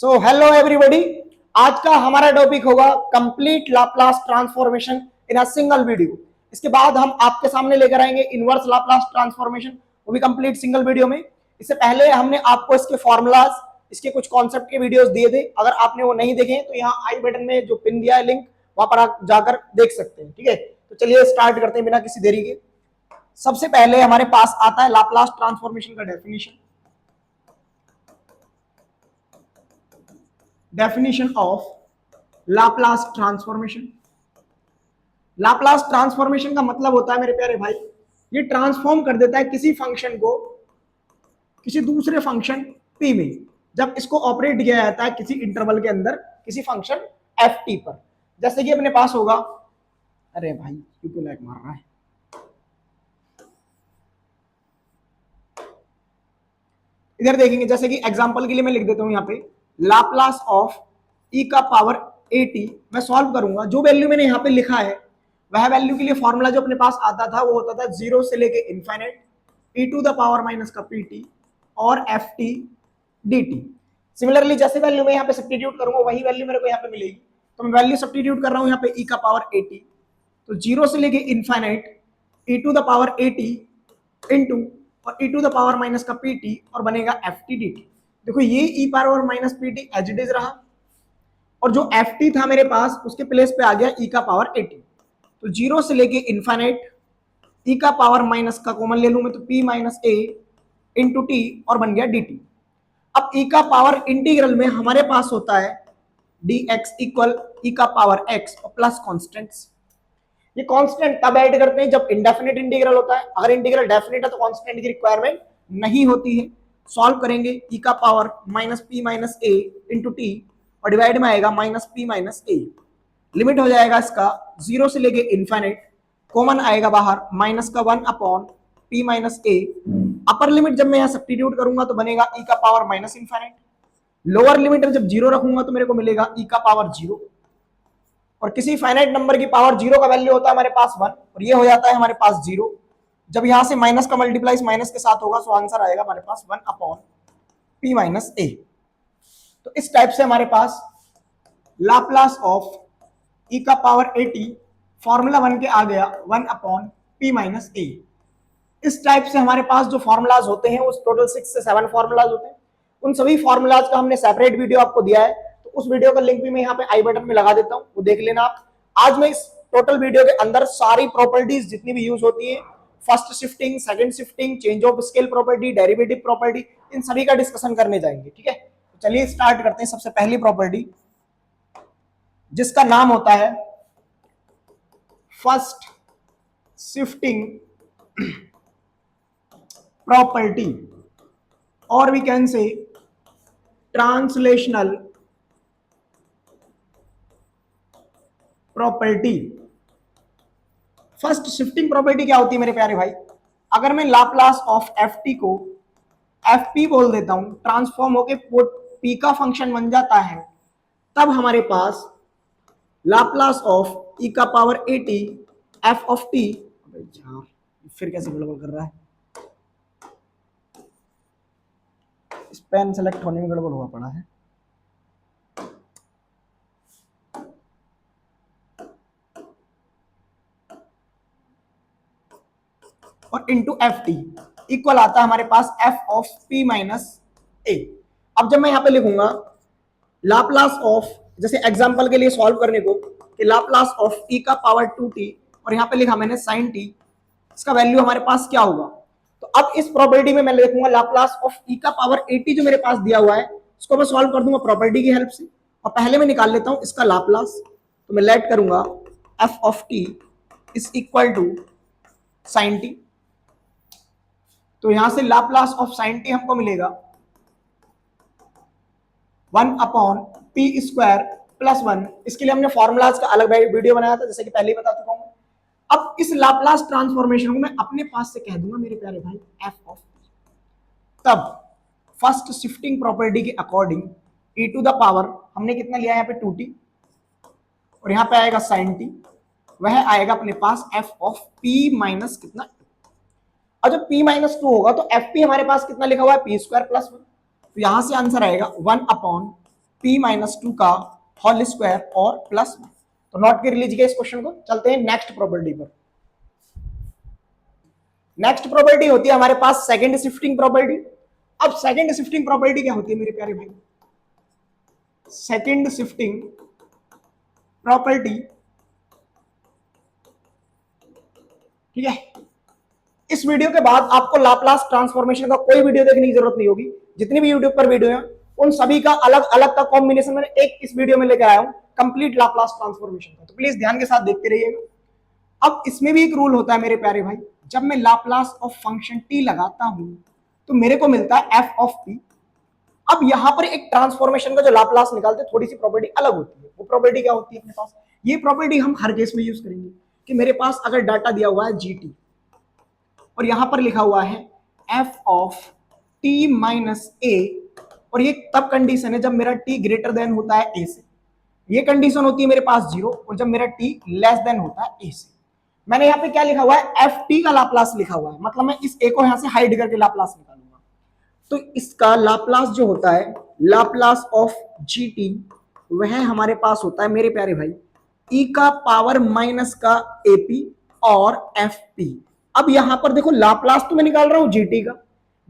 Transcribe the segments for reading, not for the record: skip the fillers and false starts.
So hello everybody, आज का हमारा टॉपिक होगा complete Laplace transformation in a single video. इसके बाद हम आपके सामने लेकर आएंगे इनवर्स लाप्लास ट्रांसफॉर्मेशन, वो भी कंप्लीट सिंगल वीडियो में। इससे पहले हमने आपको इसके फॉर्मूलाज, इसके कुछ कॉन्सेप्ट के वीडियोस दिए थे। अगर आपने वो नहीं देखे तो यहाँ आई बटन में जो पिन दिया है लिंक, वहां पर आप जाकर देख सकते हैं। ठीक है, तो चलिए स्टार्ट करते हैं बिना किसी देरी के। सबसे पहले हमारे पास आता है लाप्लास ट्रांसफॉर्मेशन का definition. Definition of Laplace transformation. Laplace transformation का मतलब होता है मेरे प्यारे भाई, ये ट्रांसफॉर्म कर देता है किसी फंक्शन को किसी दूसरे फंक्शन p में, जब इसको ऑपरेट किया जाता है किसी इंटरवल के अंदर किसी फंक्शन ft पर। जैसे कि अपने पास होगा, अरे भाई क्यों लैग मार रहा है, इधर देखेंगे। जैसे कि एग्जांपल के लिए मैं लिख देता हूं यहाँ पे लाप्लास ऑफ e का पावर at। मैं सॉल्व करूंगा, जो वैल्यू मैंने यहाँ पे लिखा है वह वैल्यू के लिए फॉर्मूला जो अपने पास आता था वो होता था 0 से लेके infinite e to the power minus का pt और ft dt। सिमिलरली जैसे वैल्यू मैं यहाँ पे सब्स्टिट्यूट करूंगा वही वैल्यू मेरे को यहाँ पे मिलेगी। तो मैं वैल्यू सब्स्टिट्यूट कर रहा हूँ यहाँ पे e का पावर at, तो 0 से लेके infinite e to the power at into और e to the power minus का pt और बनेगा ft dt। देखो ये e power minus pt as it is रहा, और जो ft था मेरे पास उसके प्लेस पे आ गया e का पावर 80। तो 0 से लेके इनफाइनाइट e का पावर माइनस का कॉमन ले लूं मैं, तो p minus a into T और बन गया dt। अब e का पावर इंटीग्रल में हमारे पास होता है dx इक्वल e का पावर x और प्लस कॉन्स्टेंट्स। ये कांस्टेंट तब ऐड करते हैं जब इंडेफिनिट इंटीग्रल होता है। अगर इंटीग्रल डेफिनिट है तो कांस्टेंट की रिक्वायरमेंट नहीं होती है। सॉल्व करेंगे e का पावर माइनस पी माइनस ए इंटू टी और डिवाइड में आएगा माइनस पी माइनस ए। लिमिट हो जाएगा इसका 0 से लेके इनफाइनाइट, कॉमन आएगा बाहर माइनस का 1 अपॉन पी माइनस ए। अपर लिमिट जब मैं यहाँ सब्स्टिट्यूट करूंगा तो बनेगा e का power minus infinite. Lower limit जब 0 रखूंगा तो मेरे को मिलेगा e का पावर 0, और किसी फाइनाइट नंबर की पावर 0 का वैल्यू होता है हमारे पास 1, और ये हो जाता है हमारे पास 0। जब यहां से माइनस का मल्टीप्लाई माइनस के साथ होगा तो आंसर आएगा हमारे पास 1 अपॉन पी माइनस ए। तो इस टाइप से हमारे पास लाप्लास ऑफ e का पावर 80 फॉर्मूला 1 के आ गया 1 अपॉन पी माइनस ए। इस टाइप से हमारे पास जो फॉर्मूलाज होते हैं उस टोटल 6 से 7 फॉर्मूलाज होते हैं। उन सभी फॉर्मूलाज का हमने सेपरेट वीडियो आपको दिया है, तो उस वीडियो का लिंक भी मैं यहाँ पे आई बटन में लगा देता हूँ, वो देख लेना आप। आज मैं इस टोटल वीडियो के अंदर सारी प्रॉपर्टीज जितनी भी यूज होती है, first shifting, second shifting, change of scale property, derivative property, इन सभी का डिस्कशन करने जाएंगे। ठीक है, तो चलिए स्टार्ट करते हैं। सबसे पहली प्रॉपर्टी जिसका नाम होता है फर्स्ट शिफ्टिंग प्रॉपर्टी, और we can say translational property. First shifting property क्या होती है मेरे प्यारे भाई? अगर मैं लाप्लास ऑफ ft को fp बोल देता हूं, ट्रांसफॉर्म होके p का फंक्शन बन जाता है, तब हमारे पास लाप्लास ऑफ e का पावर 80 f ऑफ t, फिर कैसे गड़बड़ कर रहा है, इस पेन सेलेक्ट होने में गड़बड़ हुआ पड़ा है। और इंटू एफ टी इक्वल आता है हमारे पास एफ ऑफ पी माइनस ए। अब जब मैं यहां पे लिखूंगा लाप्लास ऑफ, जैसे एग्जांपल के लिए सॉल्व करने को, कि लाप्लास ऑफ e का पावर 2t, और यहां पे लिखा मैंने sin t, इसका वैल्यू हमारे पास क्या होगा? तो अब इस प्रॉपर्टी में मैं लिखूंगा लाप्लास ऑफ e का पावर 80 जो मेरे पास दिया हुआ है, इसको मैं सॉल्व कर दूंगा प्रॉपर्टी की हेल्प से, और पहले मैं निकाल लेता हूं इसका लाप्लास। तो मैं लेट करूंगा f of t is equal to sin t। तो यहां से लाप्लास ऑफ sin t हमको मिलेगा 1 अपॉन पी स्क्वायर प्लस 1। इसके लिए हमने फॉर्मूलाज का अलग वीडियो बनाया था, जैसे कि पहले ही बता चुका हूं। अब इस लाप्लास ट्रांसफॉर्मेशन को मैं अपने पास से कह दूंगा मेरे प्यारे भाई f ऑफ t। तब फर्स्ट शिफ्टिंग प्रॉपर्टी के according e to the power हमने कितना लिया यहाँ पे 2t, और यहाँ पे आएगा sin t, वह आएगा अपने पास f ऑफ p माइनस कितना, और जब p माइनस 2 होगा तो fp हमारे पास कितना लिखा हुआ है p स्क्वायर प्लस 1। तो यहां से आंसर आएगा 1 अपॉन p माइनस टू का होल स्क्वायर और प्लस। तो नोट कर लीजिए इस क्वेश्चन को। चलते हैं नेक्स्ट प्रॉपर्टी पर। नेक्स्ट प्रॉपर्टी होती है हमारे पास सेकंड शिफ्टिंग प्रॉपर्टी। अब सेकंड शिफ्टिंग प्रॉपर्टी क्या होती है मेरे प्यारे भाई? सेकंड शिफ्टिंग प्रॉपर्टी, ठीक है, इस वीडियो के बाद आपको लाप्लास ट्रांसफॉर्मेशन का कोई वीडियो देखने की जरूरत नहीं होगी। जितनी भी यूट्यूब पर वीडियो है उन सभी का अलग अलग का कॉम्बिनेशन मैंने एक इस वीडियो में लेकर आया हूं, कंप्लीट लाप्लास ट्रांसफॉर्मेशन का। तो प्लीज ध्यान के साथ देखते रहिएगा। अब इसमें भी एक रूल होता है मेरे प्यारे भाई, जब मैं लाप्लास ऑफ फंक्शन टी लगाता हूं तो मेरे को मिलता है एफ ऑफ पी। अब यहां पर एक ट्रांसफॉर्मेशन का जो लाप्लास निकालते हैं थोड़ी सी प्रॉपर्टी अलग होती है। वो प्रॉपर्टी क्या होती है अपने पास? ये प्रॉपर्टी हम हर केस में यूज करेंगे कि मेरे पास अगर डाटा दिया हुआ है जीटी और यहां पर लिखा हुआ है एफ ऑफ टी माइनस ए, और ये तब कंडीशन है जब मेरा टी ग्रेटर देन होता है ए से। ये कंडीशन होती है मेरे पास जीरो, और जब मेरा टी लेस देन होता है ए से। मैंने यहाँ पे क्या लिखा हुआ है? एफ टी का लाप्लास लिखा हुआ है, मतलब मैं इस ए को यहां से हाइड करके लाप्लास निकालूंगा। तो इसका लाप्लास जो होता है, लाप्लास ऑफ जी टी, वह हमारे पास होता है मेरे प्यारे भाई ई का पावर माइनस का एपी और एफ पी। अब यहां पर देखो लाप्लास तो मैं निकाल रहा हूं जीटी का,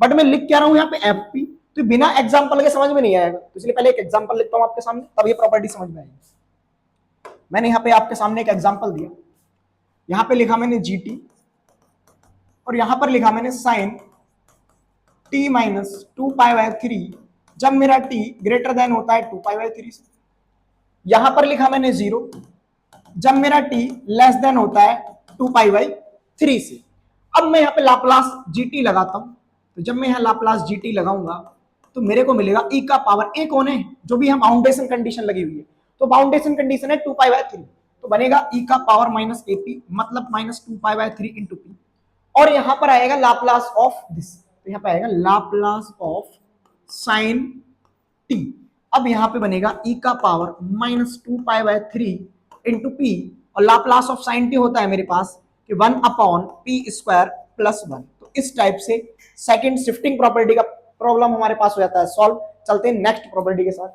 बट मैं लिख क्या रहा हूं यहाँ पे एफ पी। तो बिना एग्जांपल के समझ में नहीं आएगा, तो इसलिए पहले एक एग्जांपल लिखता हूं आपके सामने, तब ये प्रॉपर्टी समझ में आएगी। मैंने यहाँ पे आपके सामने एक एग्जांपल दिया। यहां पे लिखा मैंने जीटी और यहां पर लिखा मैंने sine t minus two pi by three, जब मेरा टी ग्रेटर देन होता है टू पाई बाय थ्री से। यहां पर लिखा मैंने जीरो, जब मेरा टी लेस देन होता है टू पाई बाई थ्री से। अब मैं यहाँ पे लाप्लास जीटी लगाता हूं, तो जब मैं यहाँ लाप्लास जीटी लगाऊंगा तो मेरे को मिलेगा ई का पावर, ए कौन है? जो भी हम बाउंडेशन कंडीशन लगी हुई है, तो बाउंडेशन कंडीशन है टू पाई बाय थ्री, तो बनेगा ई का पावर माइनस एपी, मतलब minus two pi by three into P. और यहां पर आएगा लाप्लास ऑफ दिस, तो यहां पर आएगा लाप्लास ऑफ साइन टी। अब यहां पे बनेगा ई का power minus two pi by three into P, और लाप्लास ऑफ साइन टी होता है मेरे पास कि one upon P square plus one. तो इस टाइप से सेकंड शिफ्टिंग प्रॉपर्टी का प्रॉब्लम हमारे पास हो जाता है सॉल्व। चलते हैं नेक्स्ट प्रॉपर्टी के साथ।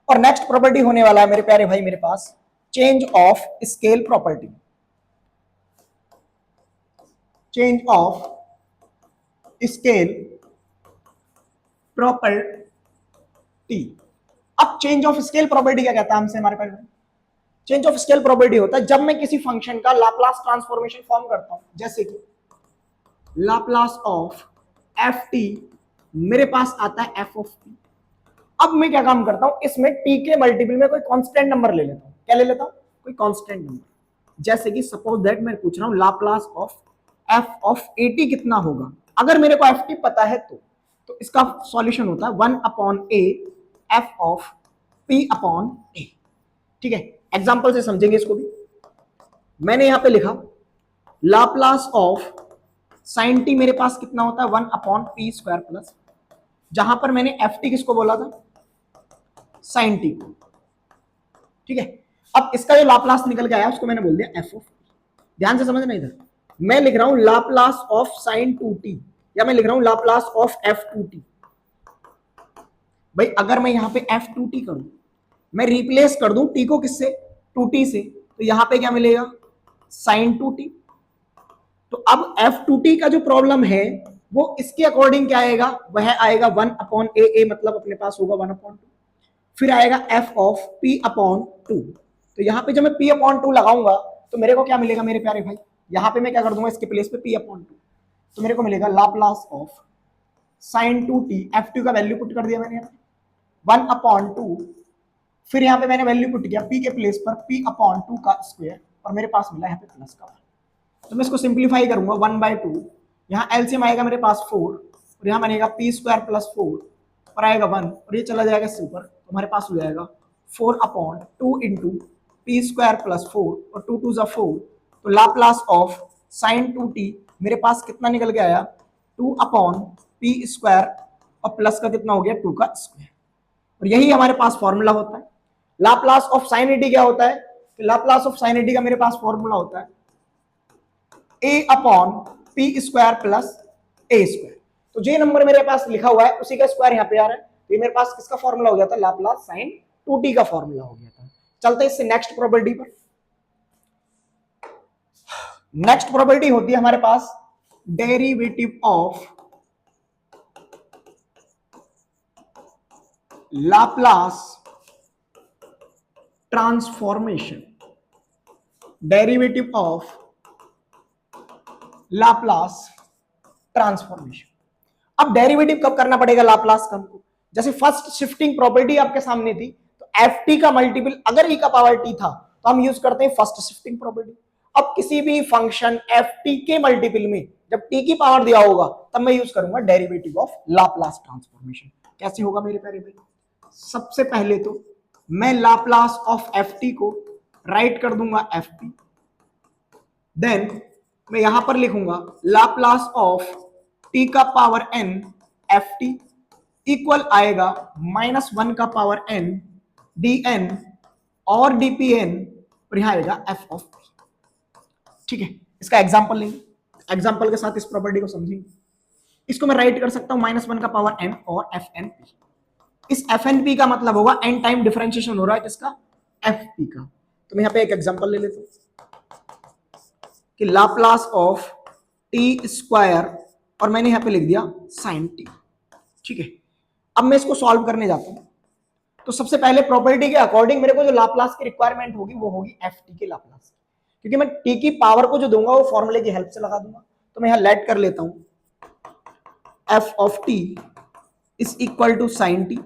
और नेक्स्ट प्रॉपर्टी होने वाला है मेरे प्यारे भाई मेरे पास change of scale property. Change of scale property. अब चेंज ऑफ स्केल प्रॉपर्टी क्या कहता है हमसे हमारे पास? चेंज ऑफ स्केल प्रॉपर्टी होता है जब मैं किसी फंक्शन का लाप्लास ट्रांसफॉर्मेशन फॉर्म करता हूं, जैसे कि लाप्लास ऑफ एफ टी मेरे पास आता है एफ ऑफ टी। अब मैं क्या काम करता हूं, इसमें टी के मल्टीपल में कोई कांस्टेंट नंबर ले लेता हूं। क्या ले लेता हूं? कोई कांस्टेंट नंबर। जैसे कि सपोज दैट मैं पूछ रहा हूं Laplace of F of A T कितना होगा। अगर मेरे को एफ टी पता है तो इसका सॉल्यूशन होता है one upon a f of p upon a. ठीक है, एग्जाम्पल से समझेंगे इसको भी। मैंने यहां पे लिखा लाप्लास ऑफ साइन टी मेरे पास कितना होता है? One upon P square plus, जहां पर मैंने एफ टी किसको बोला था? साइन टी को। ठीक है, अब इसका जो लाप्लास निकल के आया उसको मैंने बोल दिया एफ ऑफ। ध्यान से समझना इधर, मैं लिख रहा हूं Laplace of sign to T, या मैं लिख रहा हूं Laplace of F two T. भाई अगर मैं यहां पे एफ टू टी करूं, मैं रिप्लेस कर दूं टी को किससे? टू टी से, तो यहां पे क्या मिलेगा? Sign to T. तो अब एफ टू टी का जो प्रॉब्लम है वो इसके अकॉर्डिंग क्या आएगा? वह आएगा वन अपॉन ए, मतलब अपने पास होगा वन अपॉन टू। फिर आएगा F of p upon two. तो यहां पे जब मैं पी अपॉन टू लगाऊंगा तो मेरे को क्या मिलेगा मेरे प्यारे भाई? यहां पे मैं क्या कर दूंगा, इसके प्लेस पे पी अपॉन टू, तो मेरे को मिलेगा Laplace of sign to T. F two का वैल्यू पुट कर दिया मैंने यहाँ पे वन अपॉन टू, फिर यहाँ पे मैंने वैल्यू पुट किया पी के प्लेस पर पी अपॉन टू का स्क्वायर, और मेरे पास मिला यहाँ पे प्लस का। तो मैं इसको सिंप्लीफाई करूंगा वन बाय टू, यहाँ एलसीएम आएगा मेरे पास फोर, और यहाँ बनेगा पी स्क्वायर प्लस फोर, और आएगा वन, और ये चला जाएगा इससे ऊपर, तो हमारे पास हो जाएगा four upon two into P square plus four, और टू टू जा फोर। तो Laplace of sign to T मेरे पास कितना निकल के आया? टू अपॉन पी स्क्वायर, और प्लस का कितना हो गया? टू का स्क्वायर। और यही हमारे पास फॉर्मूला होता है। लाप्लास ऑफ साइन एटी क्या होता है? तो लाप्लास ऑफ साइन एटी का मेरे पास फॉर्मूला होता है ए अपॉन पी स्क्वायर प्लस ए स्क्वायर। तो जो नंबर मेरे पास लिखा हुआ है उसी का स्क्वायर यहाँ पे आ रहा है, तो ये मेरे पास किसका फॉर्मूला हो गया था, लाप्लास साइन 2t का फॉर्मूला हो गया था। चलते इससे नेक्स्ट प्रॉपर्टी पर। नेक्स्ट प्रॉपर्टी होती है हमारे पास derivative of Laplace transformation. Derivative of Laplace transformation. अब डेरिवेटिव कब करना पड़ेगा लाप्लास का हमको, जैसे फर्स्ट शिफ्टिंग प्रॉपर्टी आपके सामने थी, तो एफ टी का मल्टीपल अगर e का पावर t था तो हम यूज करते हैं फर्स्ट शिफ्टिंग प्रॉपर्टी। अब किसी भी फंक्शन एफ टी के मल्टीपल में जब t की पावर दिया होगा तब मैं यूज करूंगा डेरिवेटिव ऑफ लाप्लास ट्रांसफॉर्मेशन। कैसे होगा मेरे प्यारे भाई, सबसे पहले तो मैं लाप्लास ऑफ एफ टी को राइट कर दूंगा एफ टी, देन मैं यहां पर लिखूंगा लाप्लास ऑफ टी का power n F T equal आएगा -1 का पावर n डी एन और dpn और यहां आएगा f ऑफ p। ठीक है, इसका एग्जांपल लेंगे, एग्जांपल के साथ इस प्रॉपर्टी को समझेंगे। इसको मैं राइट कर सकता हूं -1 का पावर n और एफ एन पी। इस एफ एन पी का मतलब होगा n टाइम डिफरेंशिएशन हो रहा है किसका, एफ पी का। तो मैं यहां पे एक एग्जांपल ले लेता हूं कि लाप्लास ऑफ टी स्क्वायर और मैंने यहां पे लिख दिया साइन टी। ठीक है, अब मैं इसको सॉल्व करने जाता हूं। तो सबसे पहले प्रॉपर्टी के अकॉर्डिंग मेरे को जो लाप्लास की रिक्वायरमेंट होगी वो होगी एफ टी के लाप्लास, क्योंकि मैं टी की पावर को जो दूंगा वो फॉर्मूले की हेल्प से लगा दूंगा। तो मैं यहां लेट कर लेता हूं f of t is equal to sine t,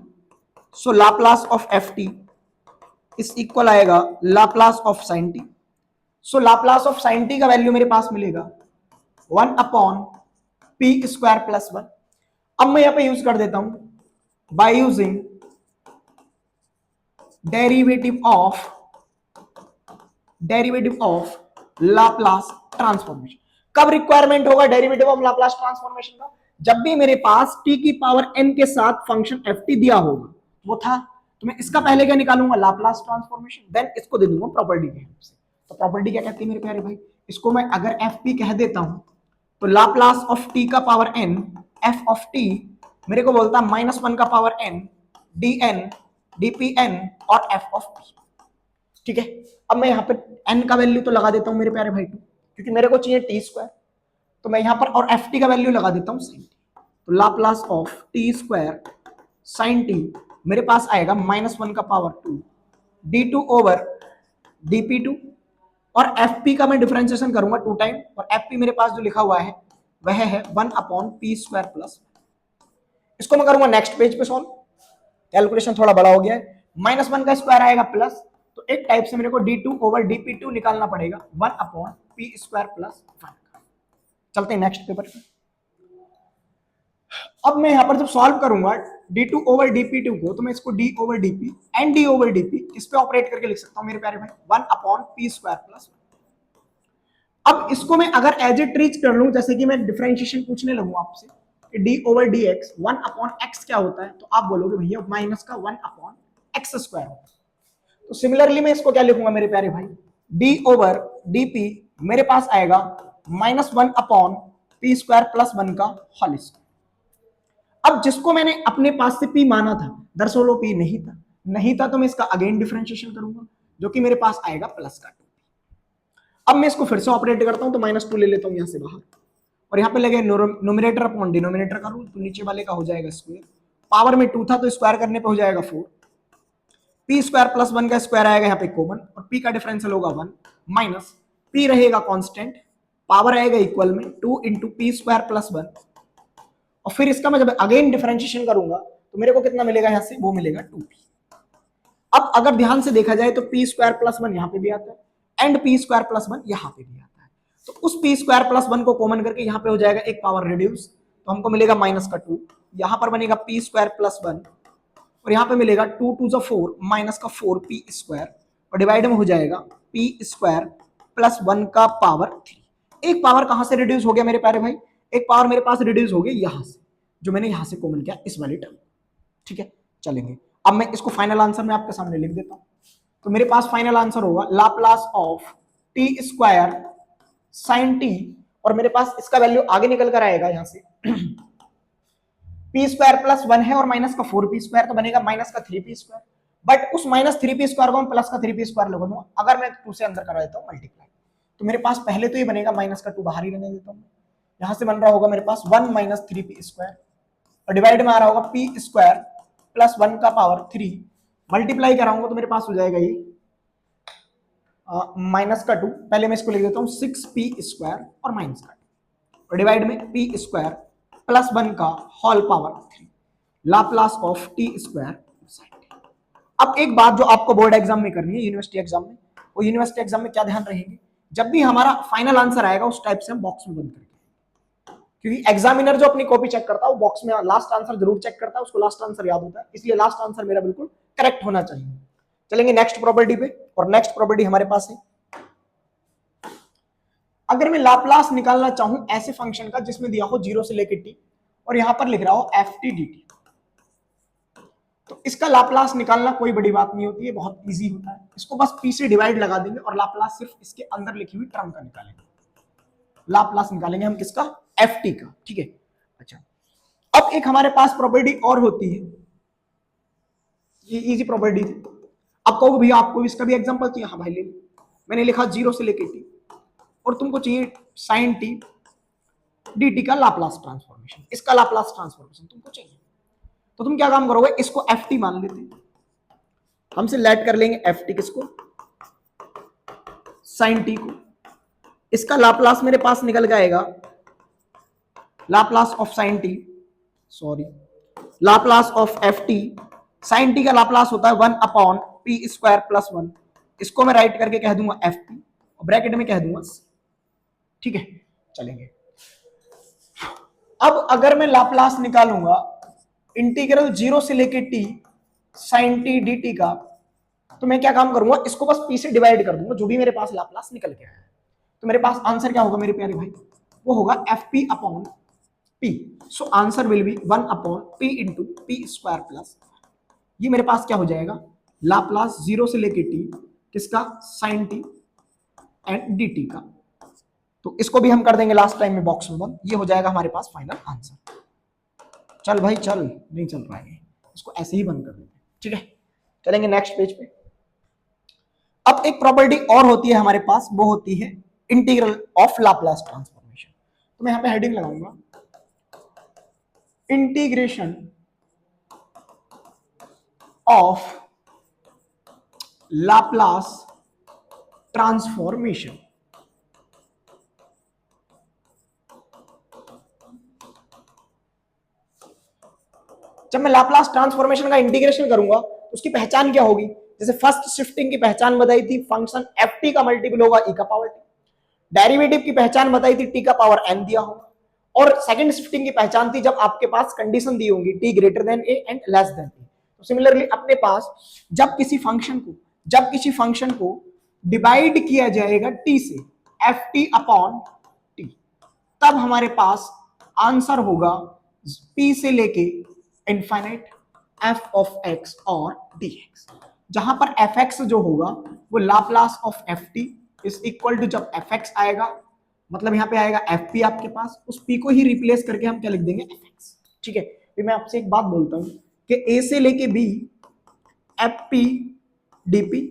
so Laplace of f t is equal आएगा Laplace of sine t. So Laplace of sine t का वैल्यू मेरे पास मिलेगा 1 अपॉन पी स्क्वायर प्लस 1। अब मैं यहां पे यूज कर देता हूं by using derivative of Laplace transformation. कब रिक्वायरमेंट होगा डेरिवेटिव ऑफ लाप्लास ट्रांसफॉर्मेशन का, जब भी मेरे पास t की पावर n के साथ फंक्शन ft दिया होगा, वो था, तो मैं इसका पहले क्या निकालूंगा, लाप्लास ट्रांसफॉर्मेशन, देन इसको दे दूंगा प्रॉपर्टी की हेल्प से। तो प्रॉपर्टी क्या कहती है मेरे प्यारे भाई, इसको मैं अगर fp कह देता हूं तो लाप्लास ऑफ t का power n f of t मेरे को बोलता -1 का पावर n dn dpn और f ऑफ p। ठीक है, अब मैं यहाँ पे n का वैल्यू तो लगा देता हूं मेरे प्यारे भाई 2, क्योंकि मेरे को चाहिए टी स्क्वायर, तो मैं यहाँ पर और एफ टी का वैल्यू लगा देता हूँ साइन टी। तो Laplace of T square sine T मेरे पास आएगा -1 का पावर 2 d2 ओवर dp2, और एफ पी का मैं डिफरेंशिएशन करूंगा 2 टाइम, और एफ पी मेरे पास जो लिखा हुआ है वह है 1 अपॉन पी स्क्वायर प्लस। इसको मैं करूंगा नेक्स्ट पेज पे सॉल्व, कैलकुलेशन थोड़ा बड़ा हो गया है, -1 का स्क्वायर आएगा प्लस, तो एक टाइप से मेरे को d2 ओवर dp2 निकालना पड़ेगा 1 अपॉन पी स्क्वायर प्लस 1। चलते हैं नेक्स्ट पेपर पे। अब मैं यहां पर जब सॉल्व करूंगा d2 ओवर dp2 को, तो मैं इसको d over dp and d over dp इस पे ऑपरेट करके लिख सकता हूं मेरे प्यारे भाई 1 अपॉन पी स्क्वायर प्लस 1। अब इसको मैं अगर एज ए ट्रीट कर लूं, जैसे कि मैं डिफरेंशिएशन पूछने लगूं आपसे कि d over dx 1 upon x क्या होता है, तो आप बोलोगे भैया माइनस का 1 अपॉन एक्स स्क्वायर होता है। तो सिमिलरली मैं इसको क्या लिखूंगा मेरे प्यारे भाई, d ओवर dp मेरे पास आएगा -1 अपॉन पी स्क्वायर प्लस 1 का होल स्क्वायर। अब जिसको मैंने अपने पास से p माना था, दरअसल वो p नहीं था तो मैं इसका अगेन डिफरेंशिएशन करूंगा, जो कि मेरे पास आएगा प्लस का 2। अब मैं इसको फिर से ऑपरेट करता हूं, तो -2 ले लेता हूं यहां से बाहर, और यहां पे लगे न्यूमरेटर अपॉन डिनोमिनेटर का रूल, तो नीचे वाले का हो जाएगा स्क्वायर, पावर में 2 था तो स्क्वायर करने पे हो जाएगा 4, पी स्क्वायर प्लस 1 का स्क्वायर आएगा यहाँ पे कॉमन, और p का डिफरेंशियल होगा 1 माइनस p रहेगा कांस्टेंट, पावर आएगा इक्वल में 2 इंटू पी स्क्वायर प्लस 1, और फिर इसका मैं जब अगेन डिफरेंशिएशन करूंगा तो मेरे को कितना मिलेगा यहाँ से, वो मिलेगा 2p। अब अगर ध्यान से देखा जाए तो पी स्क्वायर प्लस 1 यहाँ पे भी आता है एंड पी स्क्वायर प्लस 1 यहाँ पे भी आता है, तो उस पी स्क्वायर प्लस 1 को कॉमन करके यहाँ पे हो जाएगा एक पावर रिड्यूस, तो हमको मिलेगा माइनस का 2, यहाँ पर बनेगा पी स्क्वायर प्लस 1, और यहाँ पे मिलेगा 2 टू 4 माइनस का 4p स्क्वायर, और डिवाइड में हो जाएगा p स्क्वायर प्लस 1 का पावर 3। एक पावर कहां से रिड्यूस हो गया मेरे प्यारे भाई, एक पावर मेरे पास रिड्यूस हो गई यहां से, जो मैंने यहां से कॉमन किया इस वाली टर्म। ठीक है, चलेंगे अब मैं इसको फाइनल आंसर में आपके सामने लिख देता हूं। तो मेरे पास फाइनल आंसर होगा Laplace of T square sine T, और मेरे पास इसका वैल्यू आगे निकल कर आएगा यहां से पी स्क्वायर प्लस 1 है और माइनस का 4p² तो बनेगा माइनस का 3p²। बट उस माइनस 3p² को मैं प्लस का 3p² लगा दूंगा, अगर मैं 2 से अंदर करा देता हूँ मल्टीप्लाई, तो मेरे पास पहले तो ये बनेगा माइनस का 2 बाहर ही रहने देता हूँ, यहां से बन रहा होगा मेरे पास 1 माइनस 3p² और डिवाइड में आ रहा होगा p² प्लस 1 का पावर 3, मल्टीप्लाई कराऊंगा तो मेरे पास हो जाएगा ये माइनस का 2, पहले मैं इसको लिख देता हूँ 6p² और माइनस का 2 और डिवाइड में p² प्लस 1 का whole power 3, Laplace of t²। अब एक बात जो आपको बोर्ड एग्जाम में करनी है, यूनिवर्सिटी एग्जाम में, वो यूनिवर्सिटी एग्जाम में क्या ध्यान रहेगी, जब भी हमारा फाइनल आंसर आएगा उस टाइप से हम बॉक्स में बंद करके, क्योंकि एग्जामिनर जो अपनी कॉपी चेक करता है वो बॉक्स में लास्ट आंसर जरूर चेक करता है, उसको लास्ट आंसर याद होता है, इसलिए लास्ट आंसर मेरा बिल्कुल करेक्ट होना चाहिए। चलेंगे नेक्स्ट प्रॉपर्टी पे, और नेक्स्ट प्रॉपर्टी हमारे पास है, अगर मैं लाप्लास निकालना चाहूं ऐसे फंक्शन का जिसमें दिया हो 0 से लेकर t और यहां पर लिख रहा हो ft dt, तो इसका लाप्लास निकालना कोई बड़ी बात नहीं होती है, बहुत इजी होता है, इसको बस p से डिवाइड लगा देंगे और लाप्लास सिर्फ इसके अंदर लिखी हुई टर्म का निकालेंगे, लाप्लास निकालेंगे हम किसका, ft का, ठीक है। अच्छा, अब एक हमारे पास प्रॉपर्टी और होती है, ये इजी प्रॉपर्टी थी, अब कहोगे भैया आपको इसका भी एग्जांपल चाहिए, हाँ भाई ले लो, मैंने लिखा 0 से लेकर t और तुमको चाहिए sin t dt का लाप्लास ट्रांसफॉर्मेशन, इसका लाप्लास ट्रांसफॉर्मेशन तुमको चाहिए, तो तुम क्या काम करोगे, इसको ft मान लेते हैं, हमसे लेट कर लेंगे ft किसको, sin t को, इसका लाप्लास मेरे पास निकल जाएगा Laplace of sin t, sorry Laplace of ft, sin t का लाप्लास होता है 1 अपॉन p² प्लस 1, इसको मैं राइट करके कह दूंगा ft और ब्रैकेट में कह दूंगा, ठीक है। चलेंगे, अब अगर मैं लाप्लास निकालूंगा इंटीग्रल 0 से लेके t sin t dt का, तो मैं क्या काम करूंगा, इसको बस p से डिवाइड कर दूंगा, जो भी मेरे पास लाप्लास निकल के आया है, तो मेरे पास आंसर क्या होगा मेरे प्यारे भाई, वो होगा fp upon p, so answer will be 1 upon p into p² plus, ये मेरे पास क्या हो जाएगा, लाप्लास 0 से लेके t किसका, sin t एंड dt का, तो इसको भी हम कर देंगे लास्ट टाइम में बॉक्स में बंद, ये हो जाएगा हमारे पास फाइनल आंसर। चल भाई चल, नहीं चल रहा है, इसको ऐसे ही बंद कर देते हैं, ठीक है। चलेंगे नेक्स्ट पेज पे, अब एक प्रॉपर्टी और होती है हमारे पास, वो होती है इंटीग्रल ऑफ लाप्लास ट्रांसफॉर्मेशन, तो मैं यहां पे हेडिंग लगाऊंगा इंटीग्रेशन ऑफ लाप्लास ट्रांसफॉर्मेशन। जब मैं लाप्लास ट्रांसफॉर्मेशन का इंटीग्रेशन करूंगा तो उसकी पहचान क्या होगी, जैसे फर्स्ट शिफ्टिंग की पहचान बताई थी, फंक्शन ft का मल्टीपल होगा e का पावर t, डेरिवेटिव की पहचान बताई थी t का पावर n दिया होगा, और सेकंड शिफ्टिंग की पहचान थी जब आपके पास कंडीशन दी होंगी t greater than a and less than a। तो सिमिलरली अपने पास जब किसी फंक्शन को डिवाइड किया जाएगा t से ft अपॉन t, तब हमारे पास आंसर होगा p से लेके इनफाइनाइट f ऑफ x और dx, जहां पर fx जो होगा वो Laplace of ft is equal to, जब fx आएगा मतलब यहां पे आएगा fp आपके पास, उस p को ही रिप्लेस करके हम क्या लिख देंगे fx, ठीक है। फिर मैं आपसे एक बात बोलता हूं कि a से लेके b fp dp,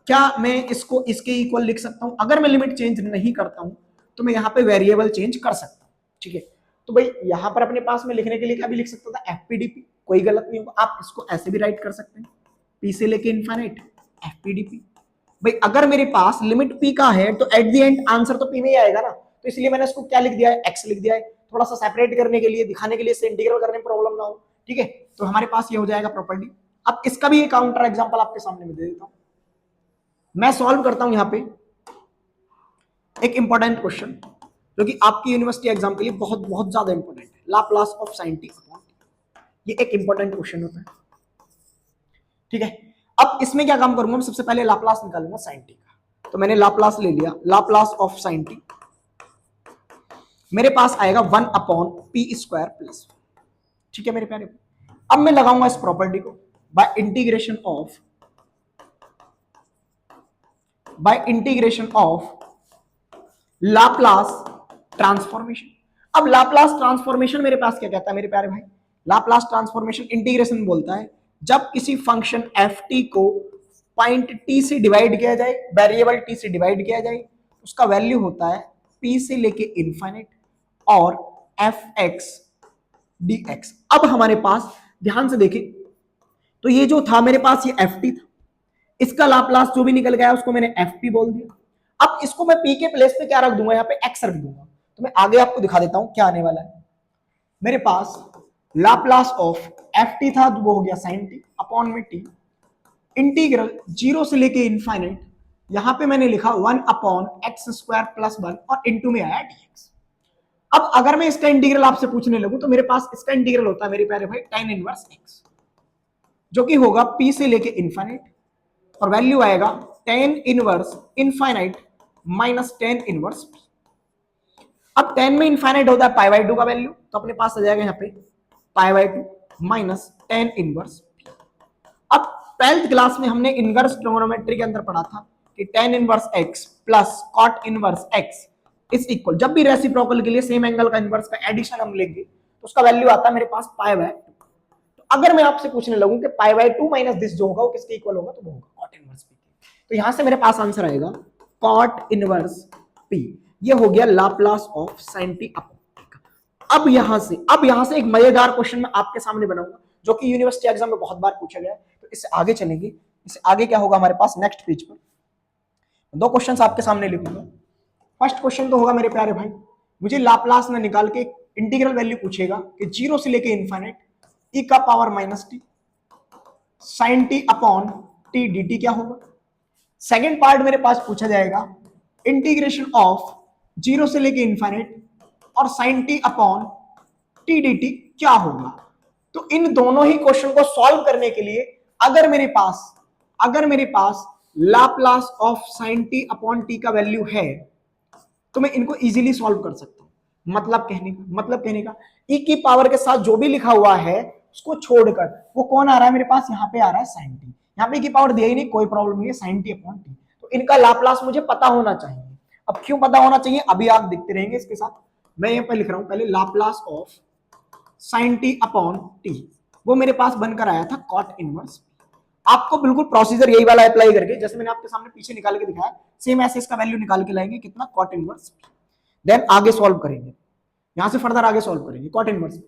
क्या मैं इसको इसके इक्वल लिख सकता हूं, अगर मैं लिमिट चेंज नहीं करता हूं तो मैं यहां पे वेरिएबल चेंज कर सकता हूं, ठीक है। तो भाई यहां पर अपने पास में लिखने के लिए क्या भी लिख सकता था, fpdp, कोई गलत नहीं होगा, आप इसको ऐसे भी राइट कर सकते हैं, p से लेके इनफाइनाइट fpdp। भाई अगर मेरे पास लिमिट p का है तो एट द एंड आंसर तो p में ही आएगा ना, तो इसलिए मैंने इसको क्या लिख दिया है, x लिख दिया है, थोड़ा सा सेपरेट करने के लिए, दिखाने के लिए, इससे इंटीग्रल करने में प्रॉब्लम ना हो, ठीक है। तो हमारे पास ये हो जाएगा प्रॉपर्टी। अब इसका भी एक काउंटर एग्जांपल आपके सामने में दे देता हूं, मैं सॉल्व करता हूं यहां पे एक इंपॉर्टेंट क्वेश्चन जो कि आपकी यूनिवर्सिटी एग्जाम के लिए बहुत बहुत ज्यादा इंपॉर्टेंट है, Laplace of sin t upon t, ये एक इंपॉर्टेंट क्वेश्चन होता है, ठीक है। अब इसमें क्या काम करूंगा, मैं सबसे पहले लाप्लास निकालूंगा sin t का, तो मैंने लाप्लास ले लिया, लाप्लास ऑफ sin t मेरे पास आएगा 1 अपॉन p² प्लस, ठीक है मेरे प्यारे। अब मैं लगाऊंगा इस प्रॉपर्टी को bye integration of Laplace transformation. अब लाप्लास ट्रांसफॉर्मेशन मेरे पास क्या कहता है मेरे प्यारे भाई, लाप्लास ट्रांसफॉर्मेशन इंटीग्रेशन बोलता है जब किसी फंक्शन एफ टी को पॉइंट टी से डिवाइड किया जाए, वेरिएबल टी से डिवाइड किया जाए, उसका वैल्यू होता है पी से लेके इनफाइनाइट और एफ एक्स डी एक्स। अब हमारे पास ध्यान से देखें तो ये जो था मेरे पास ये एफ टी था, इसका लाप्लास जो भी निकल गया उसको मैंने एफ पी बोल दिया। अब इसको मैं पी के प्लेस पे क्या रख दूंगा, यहाँ पे एक्स रख दूंगा। तो मैं आगे आपको दिखा देता हूं क्या आने वाला है। मेरे पास लाप्लास ऑफ एफ टी था, वो हो गया साइन टी अपॉन में टी, इंटीग्रल जीरो से लेके इनफाइनाइट, यहां पे मैंने लिखा one upon x square plus one और इंटू में आया डीएक्स। अब अगर मैं इसका इंटीग्रल आपसे पूछने लगूं तो मेरे पास इसका इंटीग्रल होता है मेरे प्यारे भाई tan इनवर्स एक्स, जो कि होगा पी से लेके इनफाइनाइट और वैल्यू आएगा tan inverse infinite minus tan inverse P. अब 10 में इनफाइनाइट होता है पाई बाई 2 का वैल्यू, तो अपने पास आ जाएगा यहाँ पे pi by 2 minus tan inverse P. अब 12th क्लास में हमने इनवर्स ट्रिगोनोमेट्री के अंदर पढ़ा था कि tan inverse x plus cot inverse x is equal, जब भी रेसिप्रोकल के लिए सेम एंगल का इनवर्स का एडिशन हम लेंगे तो उसका वैल्यू आता है मेरे पास पाई बाय 2। तो अगर मैं आपसे पूछने लगूं कि पाई बाय 2 माइनस दिस जो होगा वो किसके इक्वल होगा, तो वो होगा cot इनवर्स p। तो यहां से मेरे पास आंसर आएगा cot इनवर्स p। ये हो गया Laplace of sin t upon t। अब यहां से एक मजेदार क्वेश्चन मैं आपके सामने बनाऊंगा जो कि यूनिवर्सिटी एग्जाम में बहुत बार पूछा गया है। तो इससे आगे चलेंगे, इससे आगे क्या होगा हमारे पास नेक्स्ट पेज पर दो क्वेश्चंस आपके सामने लिखूंगा। फर्स्ट क्वेश्चन तो होगा मेरे प्यारे भाई, मुझे लाप्लास में निकाल के इंटीग्रल वैल्यू पूछेगा कि जीरो से लेके इनफाइनाइट e का power minus t sine t upon t d t क्या होगा। सेकेंड पार्ट मेरे पास पूछा जाएगा इंटीग्रेशन ऑफ जीरो से लेके इनफाइनाइट और sine t upon t d t क्या होगा। तो इन दोनों ही क्वेश्चन को सॉल्व करने के लिए अगर मेरे पास Laplace of sine t upon t का वैल्यू है तो मैं इनको इजीली सॉल्व कर सकता हूं। मतलब कहने का e की पावर के साथ जो भी लिखा हुआ है उसको छोड़कर वो कौन आ रहा है मेरे पास, यहां पे आ रहा है साइन टी। यहां पे e की पावर दिया ही नहीं, कोई प्रॉब्लम नहीं है, साइन टी अपॉन टी। तो इनका लाप्लास मुझे पता होना चाहिए। अब क्यों पता होना चाहिए, अभी आप देखते रहेंगे इसके साथ। मैं यहां पे लिख रहा हूं पहले Laplace of sine t upon T, वो मेरे पास बनकर आया था कॉट इनवर्स। आपको बिल्कुल प्रोसीजर यही वाला अप्लाई करके जैसे मैंने आपके सामने पीछे निकाल के दिखाया, सेम ऐसे इसका वैल्यू निकाल के लाएंगे कितना, कॉट इनवर्स। देन आगे सॉल्व करेंगे, यहां से फर्दर आगे सॉल्व करेंगे कॉट इनवर्स।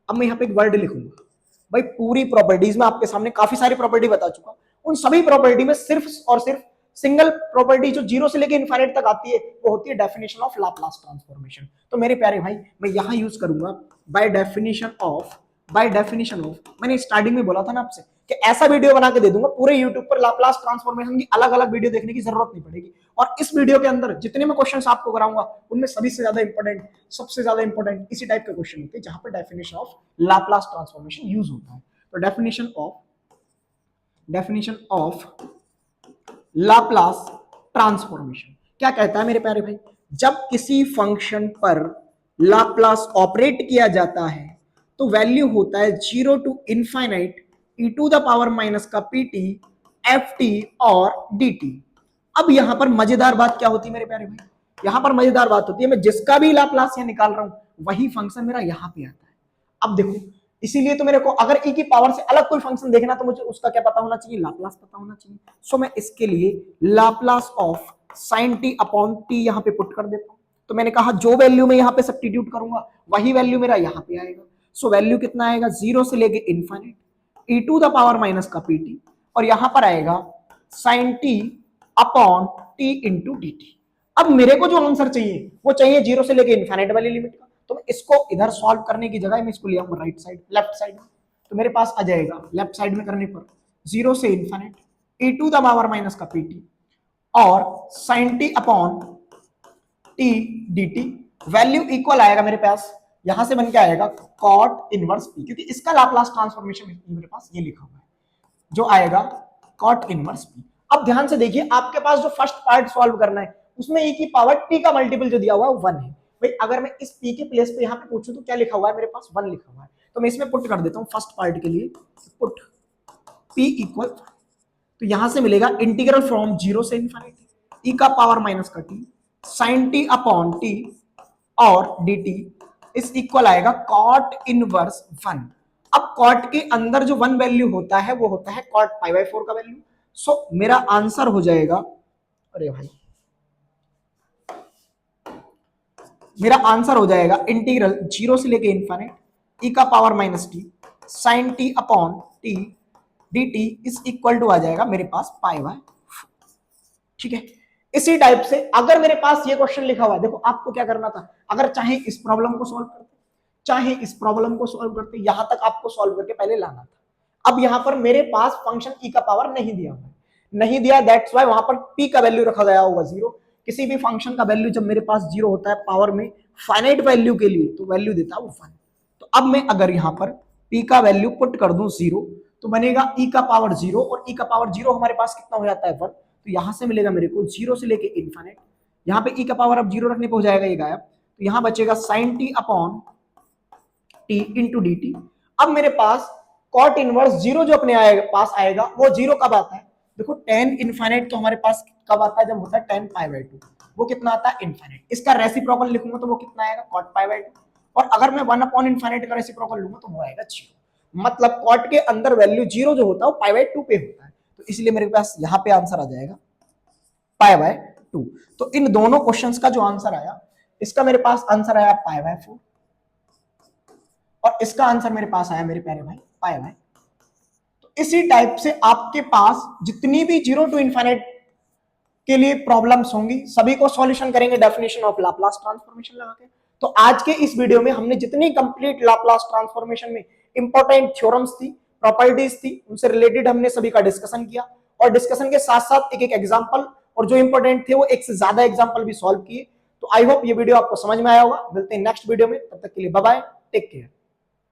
अब मैं यहां पे एक वर्ड लिखूंगा भाई, पूरी प्रॉपर्टीज में आपके सामने काफी सारी प्रॉपर्टी बता चुका, उन सभी प्रॉपर्टी में सिर्फ और सिर्फ सिंगल प्रॉपर्टी जो जीरो से लेके इनफाइनाइट तक आती है वो होती है डेफिनेशन ऑफ लाप्लास ट्रांसफॉर्मेशन। तो मेरे प्यारे भाई मैं यहां यूज करूंगा बाय डेफिनेशन ऑफ मैंने स्टार्टिंग में बोला था ना आपसे कि ऐसा वीडियो बना के दे दूंगा पूरे यूट्यूब पर, लाप्लास ट्रांसफॉर्मेशन की अलग अलग वीडियो देखने की जरूरत नहीं पड़ेगी। और इस वीडियो के अंदर जितने मैं क्वेश्चंस आपको कराऊंगा उनमें सबसे ज्यादा इंपॉर्टेंट इसी टाइप के क्वेश्चन होते हैं जहां पर definition of Laplace transformation use होता है। तो डेफिनेशन ऑफ लाप्लास ट्रांसफॉर्मेशन क्या कहता है मेरे प्यारे भाई, जब किसी फंक्शन पर लाप्लास ऑपरेट किया जाता है तो वैल्यू होता है zero to infinite e to the power minus का pt ft और dt। अब यहां पर मजेदार बात क्या होती है मेरे प्यारे भाई, यहां पर मजेदार बात होती है मैं जिसका भी लाप्लास यहां निकाल रहा हूं वही फंक्शन मेरा यहां पे आता है। अब देखो, इसीलिए तो मेरे को अगर e की पावर से अलग कोई फंक्शन देखना तो मुझे उसका क्या पता होना चाहिए, लाप्लास पता होना चाहिए। सो मैं इसके लिए Laplace of sine t upon T यहां पे पुट कर देता हूं। तो मैंने कहा जो वैल्यू मैं यहां पे सब्स्टिट्यूट करूंगा वही वैल्यू मेरा यहां पे आएगा। सो वैल्यू कितना आएगा, जीरो से लेके infinite e to the power minus का pt और यहां पर आएगा sine t upon t into d t. अब मेरे को जो आंसर चाहिए वो चाहिए जीरो से लेके इनफाइनाइट वाली लिमिट का, तो मैं इसको इधर सॉल्व करने की जगह मैं इसको ले आऊंगा लेफ्ट साइड में। तो मेरे पास आ जाएगा लेफ्ट साइड में करने पर जीरो से infinite e to the power minus का pt और sine t upon t d t. Value equal आएगा मेरे पास, यहां से बन के आएगा कॉट इनवर्स पी, क्योंकि इसका लाप्लास ट्रांसफॉर्मेशन मेरे पास ये लिखा हुआ है जो आएगा कॉट इनवर्स पी। अब ध्यान से देखिए, आपके पास जो फर्स्ट पार्ट सॉल्व करना है उसमें e की पावर t का मल्टीपल जो दिया हुआ है वो 1 है। भाई अगर मैं इस p के प्लेस पे यहां पे पूछूं तो क्या लिखा हुआ है मेरे पास, 1 लिखा हुआ है। तो मैं इसमें पुट कर देता हूं फर्स्ट पार्ट के लिए, पुट p इक्वल, तो यहां से मिलेगा इंटीग्रल फ्रॉम जीरो से इनफिनिटी e का पावर माइनस का t sin t upon t और dt इस इक्वल आएगा कॉट इनवर्स 1। कॉट के अंदर जो वन वैल्यू होता है वो होता है कॉट पाई बाय 4 का वैल्यू। सो मेरा आंसर हो जाएगा, अरे भाई मेरा आंसर हो जाएगा इंटीग्रल 0 से लेके इन्फिनिट e का power minus t sine t upon t d t is equal to आ जाएगा मेरे पास पाई बाय। ठीक है, इसी टाइप से अगर मेरे पास ये क्वेश्चन लिखा हुआ है, देखो आपको क्या करना था, अगर चाहे इस प्रॉब्लम को सॉल्व करते, चाहे इस प्रॉब्लम को सॉल्व करते, यहां तक आपको सॉल्व करके पहले लाना था। अब यहां पर मेरे पास फंक्शन e का पावर नहीं दिया हुआ है, नहीं दिया, दैट्स व्हाई वहां पर p का वैल्यू रखा गया होगा 0। किसी भी फंक्शन का वैल्यू जब मेरे पास 0 होता है पावर में फाइनाइट वैल्यू के लिए, तो वैल्यू देता है वो 1। तो अब मैं अगर यहां पर p का वैल्यू पुट कर दूं 0, तो बनेगा e का पावर 0, और e का पावर 0 हमारे पास कितना हो जाता है 1। तो यहां से मिलेगा मेरे को 0 से लेके इन्फिनिट, यहां पे e का पावर अब 0 रखने पे हो जाएगा ये गायब, तो यहां बचेगा sin t upon t into d t. अब मेरे पास कॉट इनवर्स 0 जो अपने पास आएगा वो 0 कब आता है, देखो tan इनफिनिट तो हमारे पास कब आता है, जब होता है tan पाई बाय 2, वो कितना आता है इनफिनिट। इसका रेसिप्रोकल लिखूंगा तो वो कितना आएगा cot पाई बाय 2, और अगर मैं 1 अपॉन इनफिनिट का रेसिप्रोकल लूंगा तो वो आएगा 0। मतलब कॉट के अंदर वैल्यू 0 जो होता है वो पाई बाय 2 पे होता है, तो इसलिए मेरे पास यहाँ पे आंसर आ जाएगा पाई बाय 2। तो इन दोनों क्वेश्चंस का जो आंसर आया, इसका मेरे पास आंसर आया पाई बाय 4, और इसका आंसर मेरे पास आया मेरे प्यारे भाई पाई बाय। तो इसी टाइप से आपके पास जितनी भी 0 टू इनफिनिट के लिए प्रॉब्लम्स होंगी सभी को सॉल्यूशन करेंगे डेफिनेशन ऑफ लाप्लास ट्रांसफॉर्मेशन लगा के। तो आज के इस वीडियो में हमने जितनी कंप्लीट लाप्लास ट्रांसफॉर्मेशन में इंपॉर्टेंट थ्योरम्स थी, प्रॉपर्टीज थी, उनसे रिलेटेड हमने सभी का डिस्कशन किया, और डिस्कशन के साथ साथ एक एक एग्जांपल, और जो इंपॉर्टेंट थे वो एक से ज्यादा एग्जांपल भी सॉल्व किए। तो आई होप ये वीडियो आपको समझ में आया होगा। मिलते हैं नेक्स्ट वीडियो में, तब तक के लिए बाय बाय, टेक केयर।